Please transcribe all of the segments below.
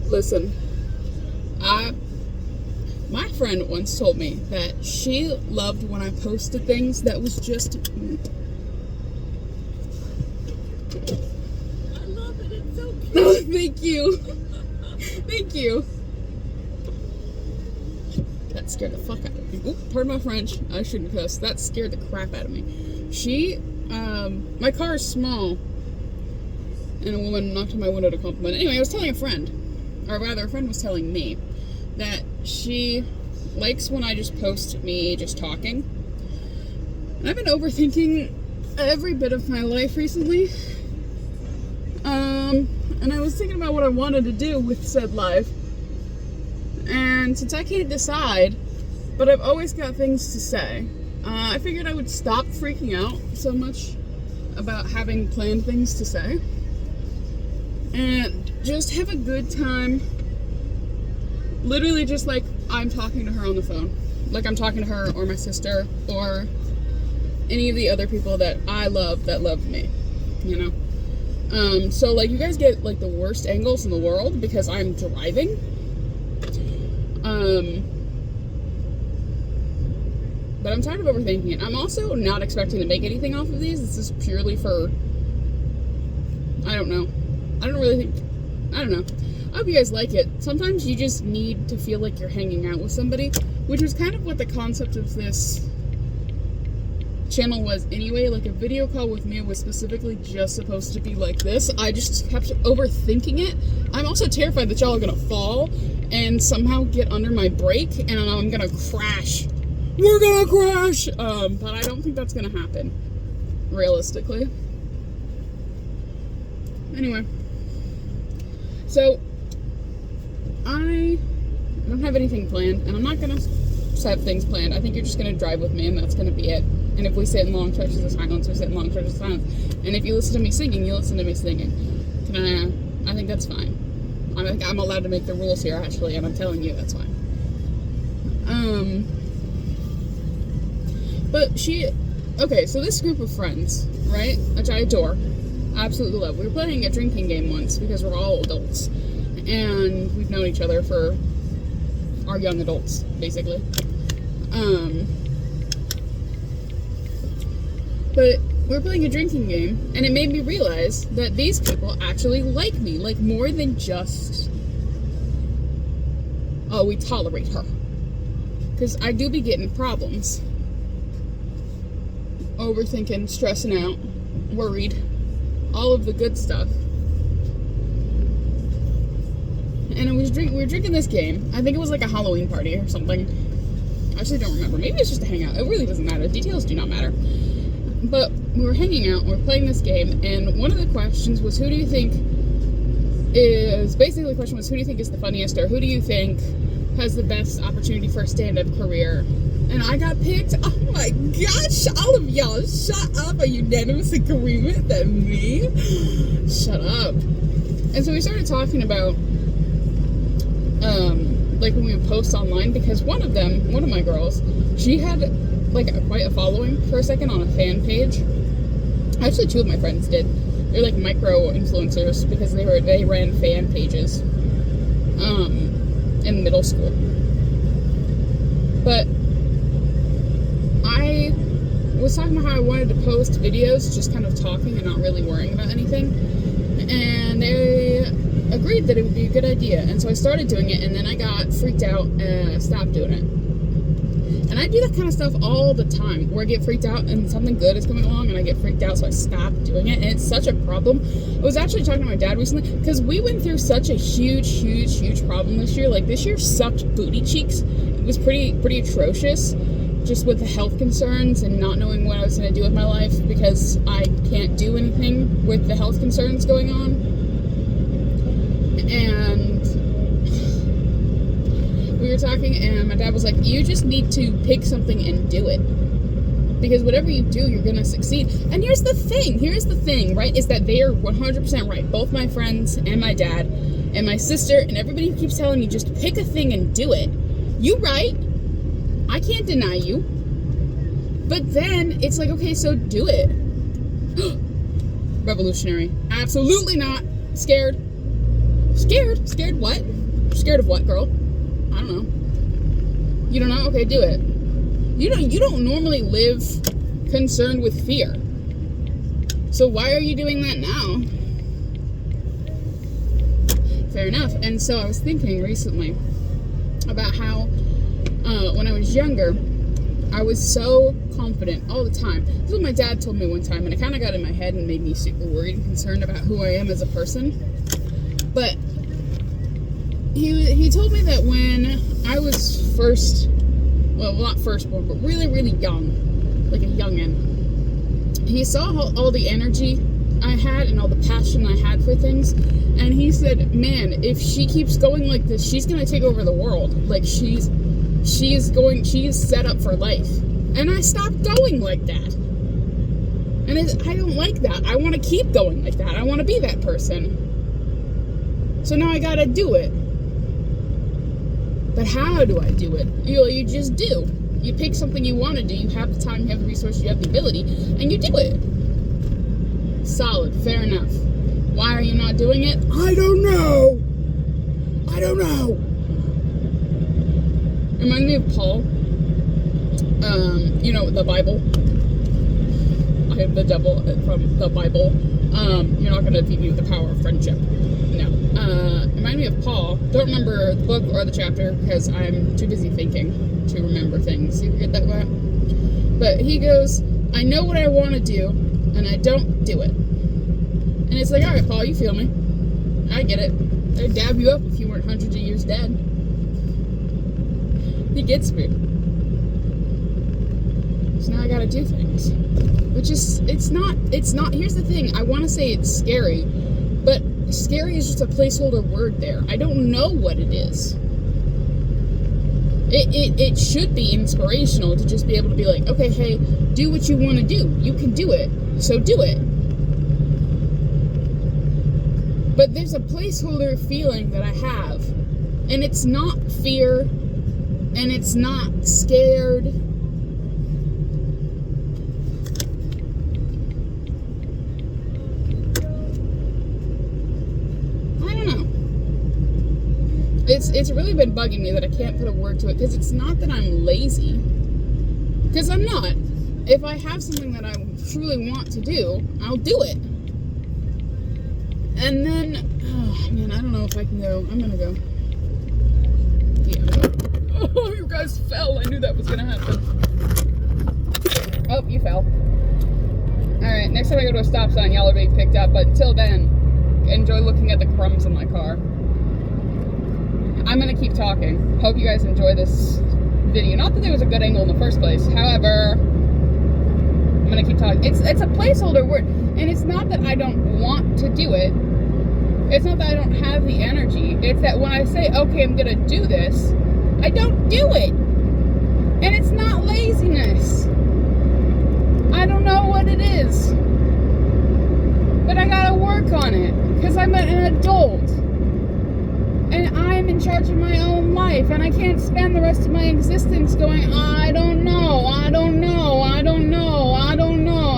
Listen, my friend once told me that she loved when I posted things that was just... I love it. It's so cute. Oh, thank you. Thank you. That scared the fuck out of me. Oop, pardon my French. I shouldn't cuss. That scared the crap out of me. My car is small. And a woman knocked on my window to compliment. Anyway, I was telling a friend, or rather, a friend was telling me that she likes when I just post me just talking. And I've been overthinking every bit of my life recently. And I was thinking about what I wanted to do with said life. And since I can't decide, but I've always got things to say, I figured I would stop freaking out so much about having planned things to say. And just have a good time. Literally just like I'm talking to her on the phone. Like I'm talking to her or my sister or any of the other people that I love that love me. You know? So like you guys get like the worst angles in the world because I'm driving. But I'm tired of overthinking it. I'm also not expecting to make anything off of these. This is purely for... I don't know. I don't know. I hope you guys like it. Sometimes you just need to feel like you're hanging out with somebody, which was kind of what the concept of this channel was anyway. Like a video call with me was specifically just supposed to be like this. I just kept overthinking it. I'm also terrified that y'all are gonna fall and somehow get under my brake and I'm gonna crash. We're gonna crash! But I don't think that's gonna happen, realistically. Anyway. So, I don't have anything planned, and I'm not gonna have things planned. I think you're just gonna drive with me, and that's gonna be it. And if we sit in long stretches of silence, we sit in long stretches of silence. And if you listen to me singing, you listen to me singing. I think that's fine. I'm allowed to make the rules here, actually, and I'm telling you that's fine. But okay, so this group of friends, right, which I adore, absolutely love. We were playing a drinking game once because we're all adults, and we've known each other for our young adults, basically. But we were playing a drinking game, and it made me realize that these people actually like me, like more than just, oh, we tolerate her. Because I do be getting problems. Overthinking, stressing out, worried, all of the good stuff. And we were drinking this game. I think it was like a Halloween party or something. I actually don't remember. Maybe it's just a hangout. It really doesn't matter. Details do not matter. But we were hanging out, we were playing this game, and one of the questions was, who do you think is the funniest, or who do you think has the best opportunity for a stand-up career? And I got picked. Oh my gosh, all of y'all, shut up. A unanimous agreement that me? Shut up. And so we started talking about, like when we would post online, because one of my girls, she had like quite a following for a second on a fan page. Actually, two of my friends did. They're like micro influencers because they ran fan pages, in middle school. But I was talking about how I wanted to post videos just kind of talking and not really worrying about anything, and they agreed that it would be a good idea, and so I started doing it, and then I got freaked out and I stopped doing it. And I do that kind of stuff all the time, where I get freaked out and something good is coming along and I get freaked out, so I stop doing it, and it's such a problem. I was actually talking to my dad recently, because we went through such a huge problem this year. Like, this year sucked booty cheeks. It was pretty atrocious, just with the health concerns and not knowing what I was going to do with my life, because I can't do anything with the health concerns going on. And we were talking, and my dad was like, you just need to pick something and do it. Because whatever you do, you're going to succeed. And here's the thing, right, is that they are 100% right. Both my friends and my dad and my sister and everybody who keeps telling me just pick a thing and do it. You right. I can't deny you. But then it's like, okay, so do it. Revolutionary. Absolutely not. Scared. Scared? Scared what? Scared of what, girl? I don't know. You don't know? Okay, do it. You don't normally live concerned with fear. So why are you doing that now? Fair enough. And so I was thinking recently about how when I was younger, I was so confident all the time. This is what my dad told me one time, and it kind of got in my head and made me super worried and concerned about who I am as a person. But he told me that when I was not firstborn, but really, really young, like a youngin', he saw all the energy I had and all the passion I had for things, and he said, man, if she keeps going like this, she's gonna take over the world. Like she is set up for life. And I stopped going like that. And I don't like that. I want to keep going like that. I want to be that person. So now I gotta do it. But how do I do it? You just do. You pick something you want to do. You have the time, you have the resources, you have the ability, and you do it. Solid. Fair enough. Why are you not doing it? I don't know. Reminds me of Paul. The Bible. I am the devil from the Bible. You're not going to defeat me with the power of friendship. No. Remind me of Paul. Don't remember the book or the chapter because I'm too busy thinking to remember things. You get that way? But he goes, I know what I want to do, and I don't do it. And it's like, all right, Paul, you feel me. I get it. I'd dab you up if you weren't hundreds of years dead. He gets me. So now I gotta do things. Which is, it's not, here's the thing, I want to say it's scary, but scary is just a placeholder word there. I don't know what it is. It should be inspirational to just be able to be like, okay, hey, do what you want to do. You can do it, so do it. But there's a placeholder feeling that I have, and it's not fear, and it's not scared. I don't know. It's really been bugging me that I can't put a word to it, because it's not that I'm lazy, because I'm not. If I have something that I truly want to do, I'll do it. And then, oh man, I don't know if I can go. I'm gonna go. Yeah. Oh, you guys fell. I knew that was gonna happen. Oh, you fell. Alright, next time I go to a stop sign, y'all are being picked up. But until then, enjoy looking at the crumbs in my car. I'm gonna keep talking. Hope you guys enjoy this video. Not that there was a good angle in the first place. However, I'm gonna keep talking. It's a placeholder word. And it's not that I don't want to do it. It's not that I don't have the energy. It's that when I say, okay, I'm gonna do this, I don't do it. And it's not laziness. I don't know what it is. But I gotta work on it. Because I'm an adult. And I'm in charge of my own life. And I can't spend the rest of my existence going, I don't know.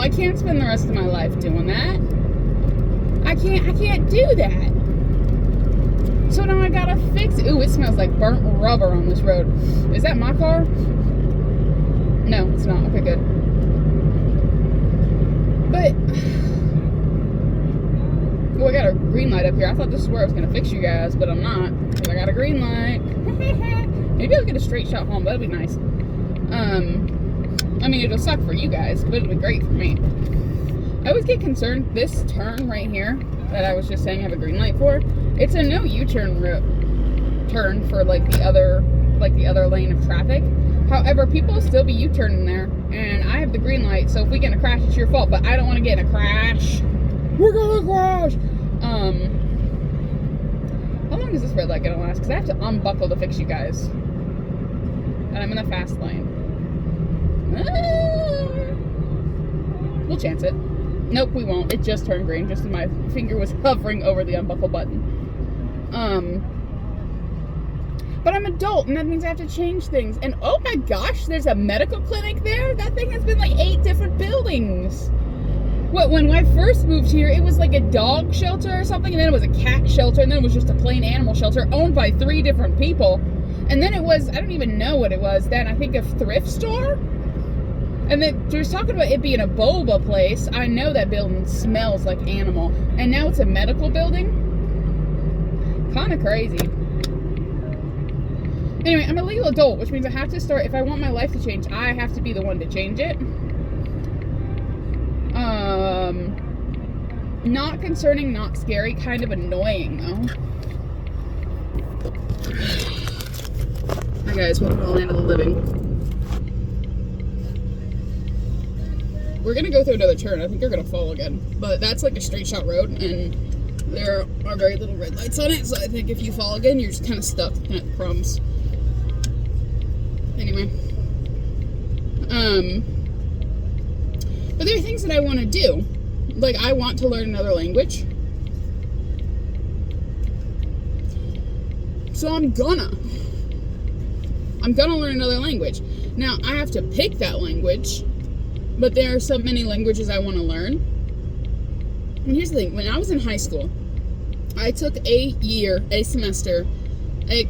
I can't spend the rest of my life doing that. I can't do that. So now I gotta fix it. Ooh, it smells like burnt rubber on this road. Is that my car? No, it's not. Okay, good. But, oh, I got a green light up here. I thought this is where I was gonna fix you guys, but I'm not. Because I got a green light. Maybe I'll get a straight shot home. That'd be nice. I mean, it'll suck for you guys, but it'll be great for me. I always get concerned, this turn right here, that I was just saying I have a green light for, it's a no U-turn turn for like the other lane of traffic. However, people will still be U-turning there, and I have the green light, so if we get in a crash, it's your fault, but I don't want to get in a crash. We're gonna crash! How long is this red light gonna last? Because I have to unbuckle to fix you guys. And I'm in the fast lane. We'll chance it. Nope, we won't. It just turned green, just as my finger was hovering over the unbuckle button. But I'm adult, and that means I have to change things. And oh my gosh, there's a medical clinic there? That thing has been like 8 different buildings. When I first moved here, it was like a dog shelter or something, and then it was a cat shelter, and then it was just a plain animal shelter owned by 3 different people. And then it was, I don't even know what it was then, I think a thrift store? And then they was talking about it being a boba place. I know that building smells like animal. And now it's a medical building. Kind of crazy. Anyway, I'm a legal adult, which means I have to start, if I want my life to change, I have to be the one to change it. Not concerning, not scary, kind of annoying though. Hi guys, welcome to the land of the living. We're gonna go through another turn. I think you're gonna fall again. But that's like a straight shot road, and there are very little red lights on it, so I think if you fall again, you're just kind of stuck looking at the crumbs. Anyway. But there are things that I want to do. Like, I want to learn another language. So I'm gonna learn another language. Now, I have to pick that language, but there are so many languages I want to learn. And here's the thing. When I was in high school, I took a semester, a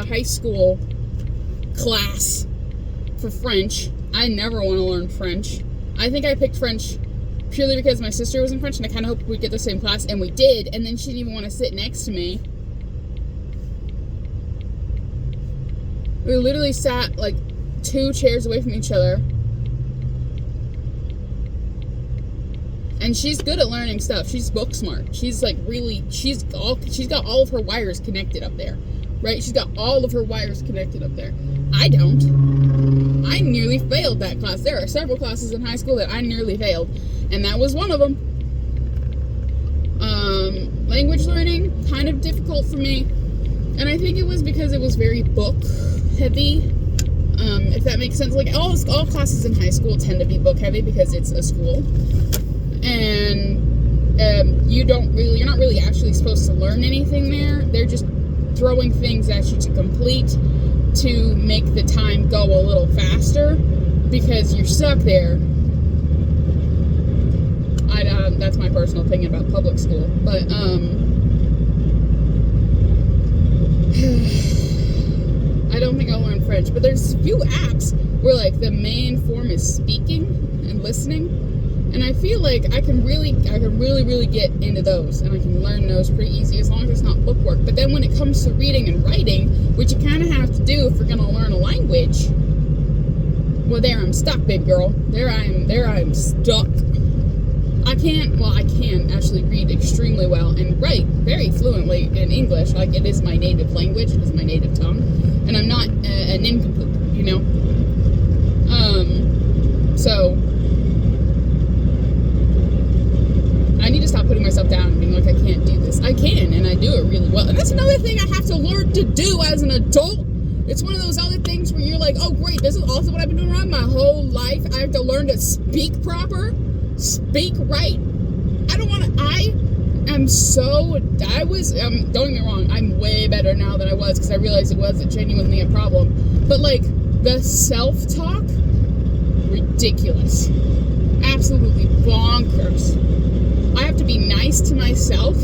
high school class for French. I never want to learn French. I think I picked French purely because my sister was in French, and I kind of hoped we'd get the same class, and we did, and then she didn't even want to sit next to me. We literally sat like 2 chairs away from each other. And she's good at learning stuff. She's book smart. She's like really, she's got all of her wires connected up there, right? She's got all of her wires connected up there. I don't. I nearly failed that class. There are several classes in high school that I nearly failed, and that was one of them. Language learning, kind of difficult for me, and I think it was because it was very book heavy. If that makes sense. Like all classes in high school tend to be book heavy because it's a school. And you're not really actually supposed to learn anything there. They're just throwing things at you to complete to make the time go a little faster because you're stuck there. That's my personal opinion about public school. But I don't think I'll learn French. But there's a few apps where like the main form is speaking and listening. And I feel like I can really get into those, and I can learn those pretty easy as long as it's not bookwork. But then when it comes to reading and writing, which you kind of have to do if you're gonna learn a language, well, there I'm stuck, babe girl. There I am stuck. I can actually read extremely well and write very fluently in English. Like, it is my native language, it is my native tongue, and I'm not a nincompoop, you know. So I need to stop putting myself down and being like, I can't do this. I can, and I do it really well. And that's another thing I have to learn to do as an adult. It's one of those other things where you're like, oh, great, this is also what I've been doing around my whole life. I have to learn to speak proper, speak right. Don't get me wrong, I'm way better now than I was because I realized it wasn't genuinely a problem. But, like, the self-talk, ridiculous. Absolutely bonkers. I have to be nice to myself.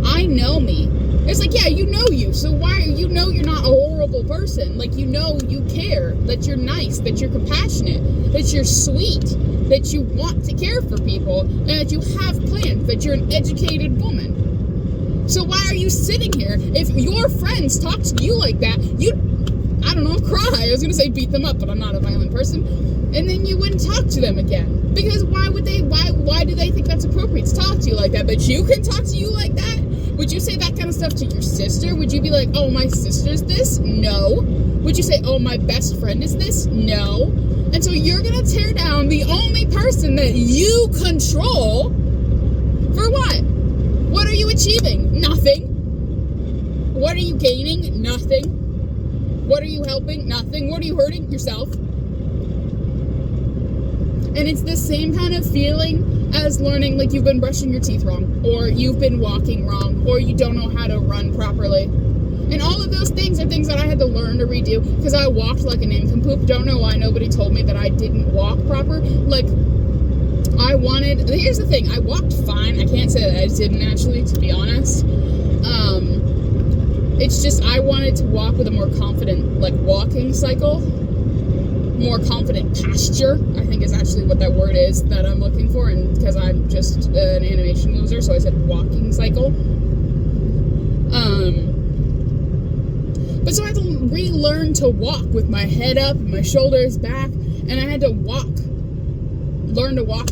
I know me. It's like, yeah, you know you. So why, you know you're not a horrible person. Like, you know you care. That you're nice. That you're compassionate. That you're sweet. That you want to care for people. And that you have plans. That you're an educated woman. So why are you sitting here? If your friends talk to you like that, I don't know, cry. I was going to say beat them up, but I'm not a violent person. And then you wouldn't talk to them again. Because why do they think that's appropriate to talk to you like that? But you can talk to you like that? Would you say that kind of stuff to your sister? Would you be like, oh, my sister's this? No. Would you say, oh, my best friend is this? No. And so you're going to tear down the only person that you control for what? What are you achieving? Nothing. What are you gaining? Nothing. What are you helping? Nothing. What are you hurting? Yourself. And it's the same kind of feeling as learning, like, you've been brushing your teeth wrong, or you've been walking wrong, or you don't know how to run properly. And all of those things are things that I had to learn to redo because I walked like a nincompoop. Don't know why nobody told me that I didn't walk proper. Like, here's the thing, I walked fine. I can't say that I didn't actually, to be honest. It's just I wanted to walk with a more confident, like, walking cycle. More confident posture, I think is actually what that word is that I'm looking for, and because I'm just an animation loser, so I said walking cycle. But so I had to relearn to walk with my head up and my shoulders back, and I had to learn to walk.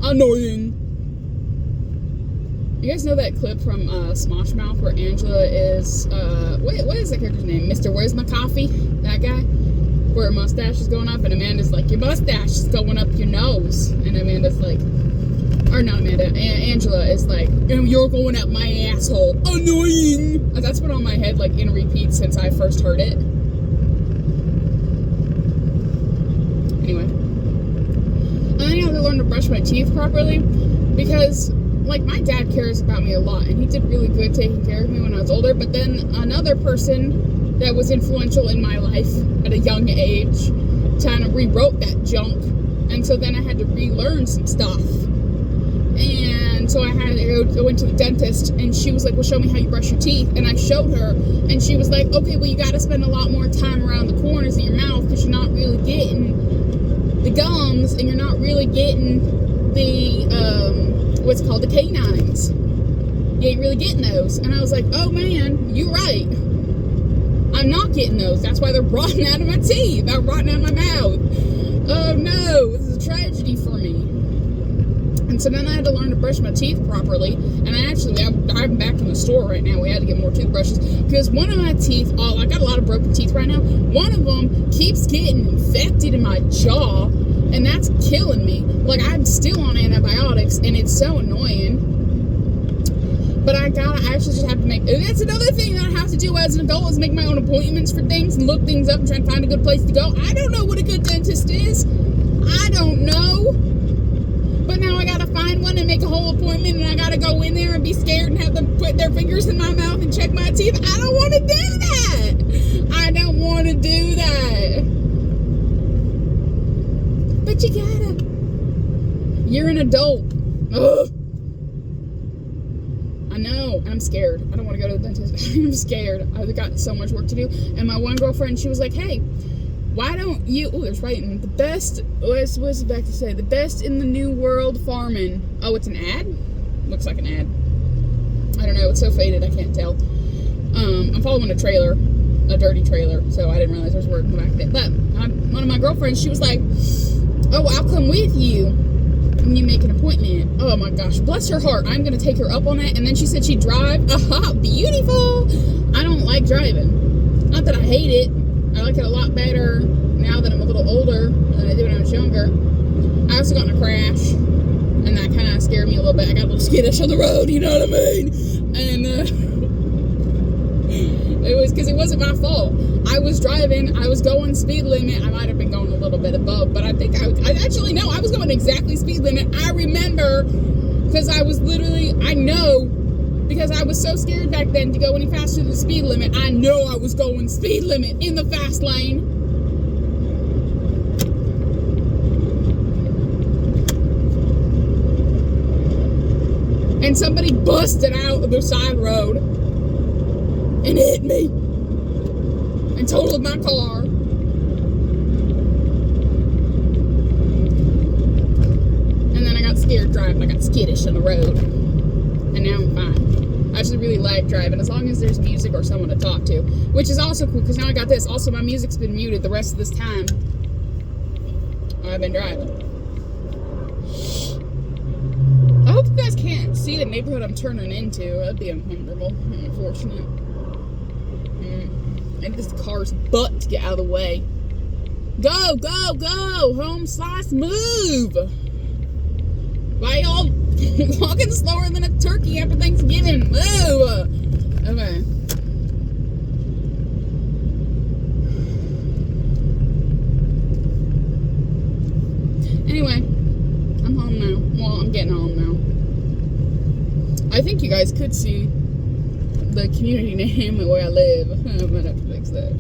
Annoying. You guys know that clip from Smosh Mouth where Angela is, what is that character's name? Mr. Where's My Coffee? That guy? Where her mustache is going up, and Amanda's like, your mustache is going up your nose. And Amanda's like, or not Amanda, Angela is like, you're going up my asshole. Annoying! That's been on my head, like, in repeat since I first heard it. Anyway. And then you have to learn to brush my teeth properly, because, like, my dad cares about me a lot, and he did really good taking care of me when I was older, but then another person that was influential in my life at a young age kind of rewrote that junk, and so then I had to relearn some stuff. And so I had to go into the dentist, and she was like, well, show me how you brush your teeth. And I showed her, and she was like, okay, well, you got to spend a lot more time around the corners of your mouth, because you're not really getting the gums, and you're not really getting the what's called the canines. You ain't really getting those. And I was like, oh man, you're right. I'm not getting those. That's why they're rotting out of my teeth. They're rotting out of my mouth. Oh no, this is a tragedy for me. And so then I had to learn to brush my teeth properly. And I'm back in the store right now. We had to get more toothbrushes. Because one of my teeth, I got a lot of broken teeth right now. One of them keeps getting infected in my jaw. And that's killing me. Like, I'm still on antibiotics, and it's so annoying. But I actually just have to that's another thing that I have to do as an adult, is make my own appointments for things and look things up and try and find a good place to go. I don't know what a good dentist is. I don't know. But now I gotta find one and make a whole appointment, and I gotta go in there and be scared and have them put their fingers in my mouth and check my teeth. I don't want to do that. I don't want to do that. But you gotta. You're an adult. Ugh. I know, and I'm scared. I don't want to go to the dentist. I'm scared. I've got so much work to do. And my one girlfriend, she was like, hey, why don't you, there's writing, the best, what's it back to say? The best in the new world farming. Oh, it's an ad? Looks like an ad. I don't know, it's so faded, I can't tell. I'm following a dirty trailer, so I didn't realize there was a word in the back of it. But one of my girlfriends, she was like, oh, I'll come with you when you make an appointment. Oh my gosh, bless her heart. I'm gonna take her up on that. And then she said she'd drive. Aha, beautiful. I don't like driving. Not that I hate it. I like it a lot better now that I'm a little older than I did when I was younger. I also got in a crash, and that kind of scared me a little bit. I got a little skittish on the road, you know what I mean? And it was because it wasn't my fault. I was driving, I was going speed limit. I might have been going a little bit above, but I think I actually, no, I was going exactly speed limit. I remember, because I was literally, I know, because I was so scared back then to go any faster than the speed limit. I know I was going speed limit in the fast lane. And somebody busted out of the side road and hit me and totaled my car. And then I got scared driving. I got skittish on the road. And now I'm fine. I actually really like driving, as long as there's music or someone to talk to. Which is also cool, because now I got this. Also, my music's been muted the rest of this time I've been driving. I hope you guys can't see the neighborhood I'm turning into. That'd be uncomfortable. Unfortunate. And this car's butt to get out of the way. Go, go, go! Home slice, move! Why y'all walking slower than a turkey after Thanksgiving? Move! Okay. Anyway, I'm home now. Well, I'm getting home now. I think you guys could see the community name and where I live. I might have to fix that.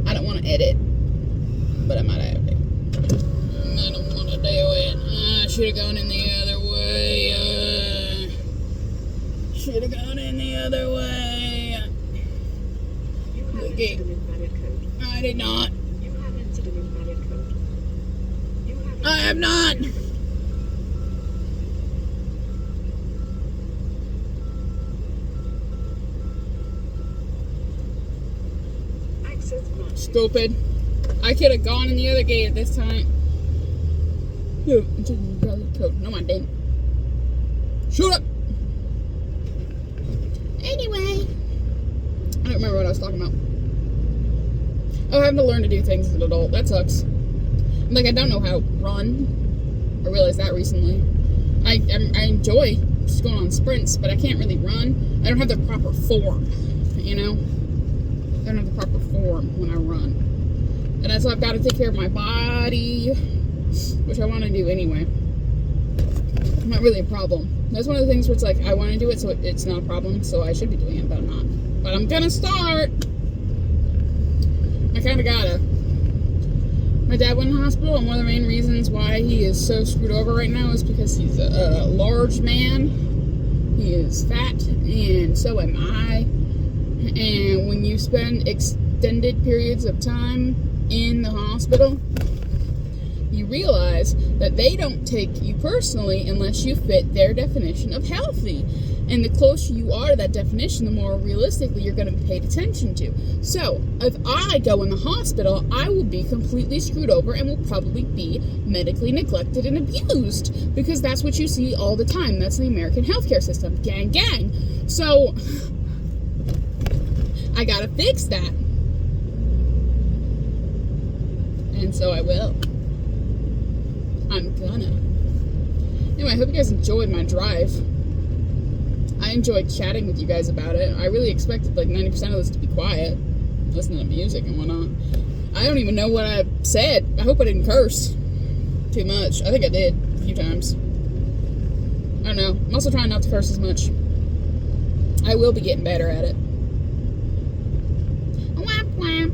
I don't want to edit, but I might have to. I don't want to do it. should have gone in the other way. Should have gone in the other way. You have Okay. entered an invalid code. I did not. You have entered an invalid code. You have I have not. access granted. Stupid. I could have gone in the other gate at this time. No, it's an invalid code. No, I didn't. Shut up. Anyway, I don't remember what I was talking about. Oh, having to learn to do things as an adult. That sucks. Like, I don't know how to run. I realized that recently. I enjoy just going on sprints, but I can't really run. I don't have the proper form, you know? I don't have the proper form when I run. And that's why I've got to take care of my body, which I want to do anyway. Not really a problem. That's one of the things where it's like, I want to do it, so it's not a problem, so I should be doing it, but I'm not. But I'm gonna start. I kind of gotta. My dad went in the hospital, and one of the main reasons why he is so screwed over right now is because he's a large man. He is fat, and so am I. And when you spend extended periods of time in the hospital, you realize that they don't take you personally unless you fit their definition of healthy. And the closer you are to that definition, the more realistically you're going to be paid attention to. So, if I go in the hospital, I will be completely screwed over and will probably be medically neglected and abused. Because that's what you see all the time. That's the American healthcare system. Gang, gang. So, I gotta fix that. And so I will. I'm gonna. Anyway, I hope you guys enjoyed my drive. I enjoyed chatting with you guys about it. I really expected like 90% of this to be quiet, listening to music and whatnot. I don't even know what I said. I hope I didn't curse too much. I think I did a few times. I don't know. I'm also trying not to curse as much. I will be getting better at it. Whap, whap.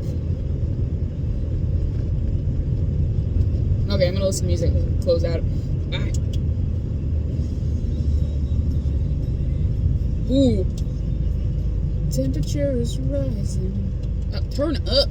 Okay, I'm gonna listen to music and close out. Bye. Ooh. Temperature is rising. Turn up.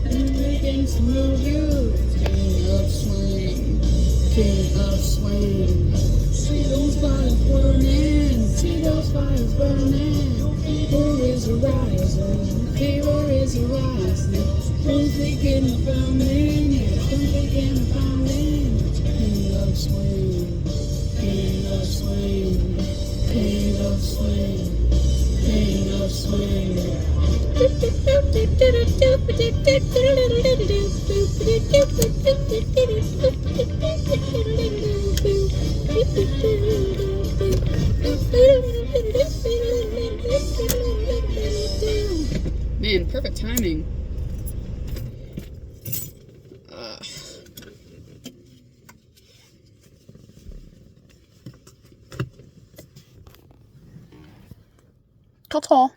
Begin to move you. King of swing. King of swing. See those fires burning. See those fires burning. Fever is arising. Fever is arising. Don't begin to pounding. Don't begin to pounding. King of swing. King of swing, king of swing, king of swing. Man, perfect timing. Ta-ta.